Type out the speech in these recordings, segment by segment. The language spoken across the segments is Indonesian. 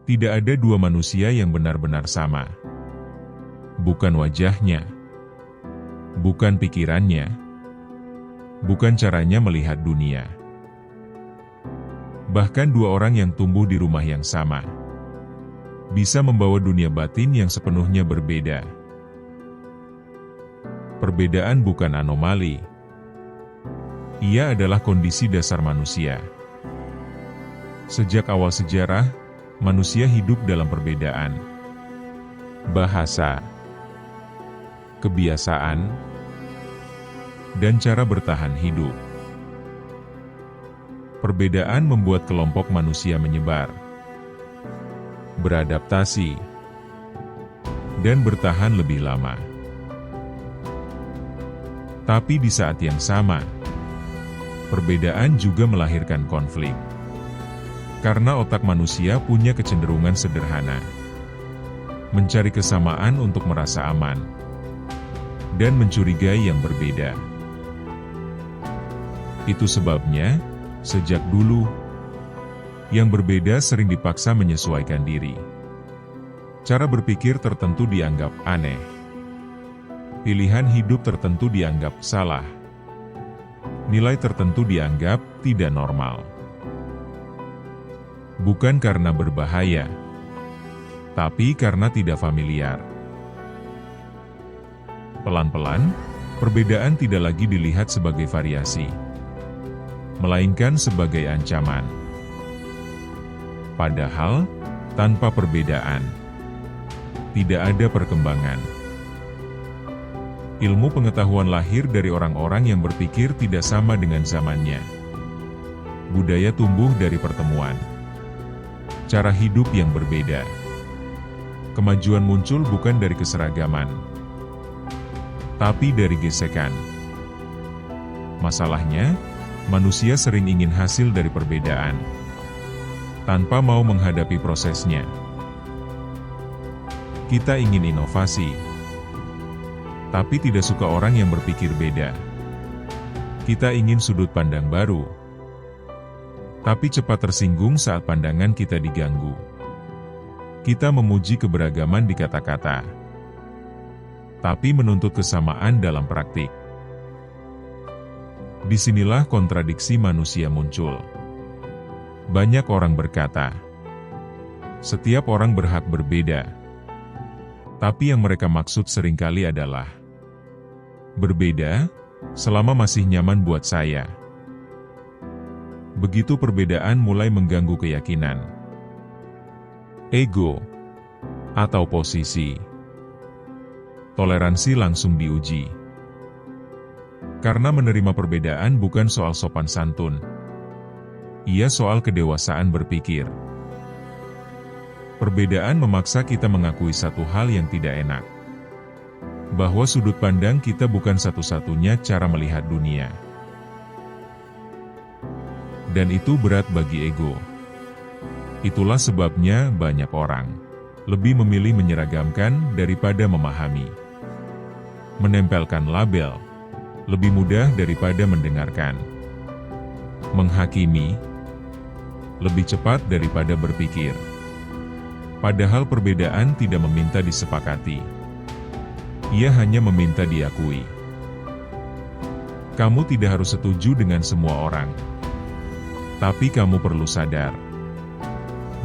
Tidak ada dua manusia yang benar-benar sama. Bukan wajahnya, bukan pikirannya, bukan caranya melihat dunia. Bahkan dua orang yang tumbuh di rumah yang sama bisa membawa dunia batin yang sepenuhnya berbeda. Perbedaan bukan anomali. Ia adalah kondisi dasar manusia. Sejak awal sejarah, manusia hidup dalam perbedaan. Bahasa, kebiasaan, dan cara bertahan hidup. Perbedaan membuat kelompok manusia menyebar, beradaptasi, dan bertahan lebih lama. Tapi di saat yang sama, perbedaan juga melahirkan konflik. Karena otak manusia punya kecenderungan sederhana, mencari kesamaan untuk merasa aman, dan mencurigai yang berbeda. Itu sebabnya, sejak dulu, yang berbeda sering dipaksa menyesuaikan diri. Cara berpikir tertentu dianggap aneh. Pilihan hidup tertentu dianggap salah. Nilai tertentu dianggap tidak normal. Bukan karena berbahaya, tapi karena tidak familiar. Pelan-pelan, perbedaan tidak lagi dilihat sebagai variasi, melainkan sebagai ancaman. Padahal, tanpa perbedaan, tidak ada perkembangan. Ilmu pengetahuan lahir dari orang-orang yang berpikir tidak sama dengan zamannya. Budaya tumbuh dari pertemuan. Cara hidup yang berbeda. Kemajuan muncul bukan dari keseragaman, tapi dari gesekan. Masalahnya, manusia sering ingin hasil dari perbedaan, tanpa mau menghadapi prosesnya. Kita ingin inovasi, tapi tidak suka orang yang berpikir beda. Kita ingin sudut pandang baru, tapi cepat tersinggung saat pandangan kita diganggu. Kita memuji keberagaman di kata-kata, tapi menuntut kesamaan dalam praktik. Disinilah kontradiksi manusia muncul. Banyak orang berkata, setiap orang berhak berbeda. Tapi yang mereka maksud seringkali adalah, berbeda, selama masih nyaman buat saya. Begitu perbedaan mulai mengganggu keyakinan, ego, atau posisi, toleransi langsung diuji. Karena menerima perbedaan bukan soal sopan santun, ia soal kedewasaan berpikir. Perbedaan memaksa kita mengakui satu hal yang tidak enak, bahwa sudut pandang kita bukan satu-satunya cara melihat dunia. Dan itu berat bagi ego. Itulah sebabnya banyak orang lebih memilih menyeragamkan daripada memahami. Menempelkan label lebih mudah daripada mendengarkan. Menghakimi lebih cepat daripada berpikir. Padahal perbedaan tidak meminta disepakati. Ia hanya meminta diakui. Kamu tidak harus setuju dengan semua orang. Tapi kamu perlu sadar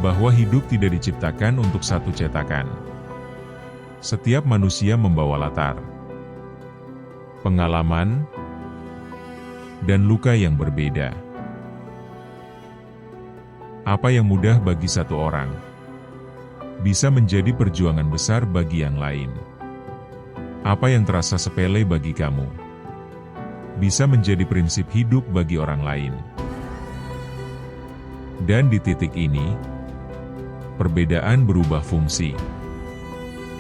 bahwa hidup tidak diciptakan untuk satu cetakan. Setiap manusia membawa latar, pengalaman, dan luka yang berbeda. Apa yang mudah bagi satu orang bisa menjadi perjuangan besar bagi yang lain. Apa yang terasa sepele bagi kamu bisa menjadi prinsip hidup bagi orang lain. Dan di titik ini, perbedaan berubah fungsi.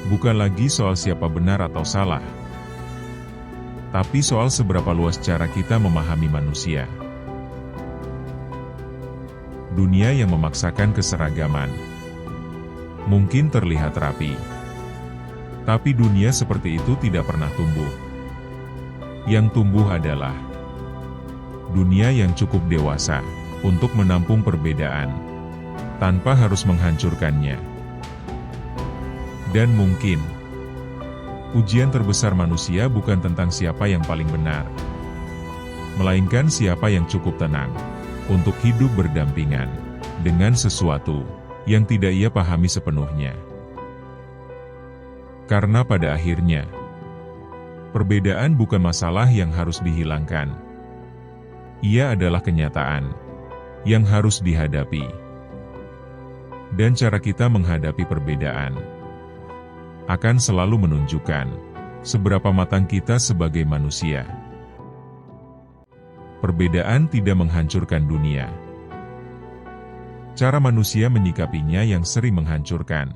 Bukan lagi soal siapa benar atau salah, tapi soal seberapa luas cara kita memahami manusia. Dunia yang memaksakan keseragaman mungkin terlihat rapi, tapi dunia seperti itu tidak pernah tumbuh. Yang tumbuh adalah dunia yang cukup dewasa untuk menampung perbedaan, tanpa harus menghancurkannya. Dan mungkin, ujian terbesar manusia bukan tentang siapa yang paling benar, melainkan siapa yang cukup tenang untuk hidup berdampingan dengan sesuatu yang tidak ia pahami sepenuhnya. Karena pada akhirnya, perbedaan bukan masalah yang harus dihilangkan. Ia adalah kenyataan yang harus dihadapi. Dan cara kita menghadapi perbedaan akan selalu menunjukkan seberapa matang kita sebagai manusia. Perbedaan tidak menghancurkan dunia. Cara manusia menyikapinya yang sering menghancurkan.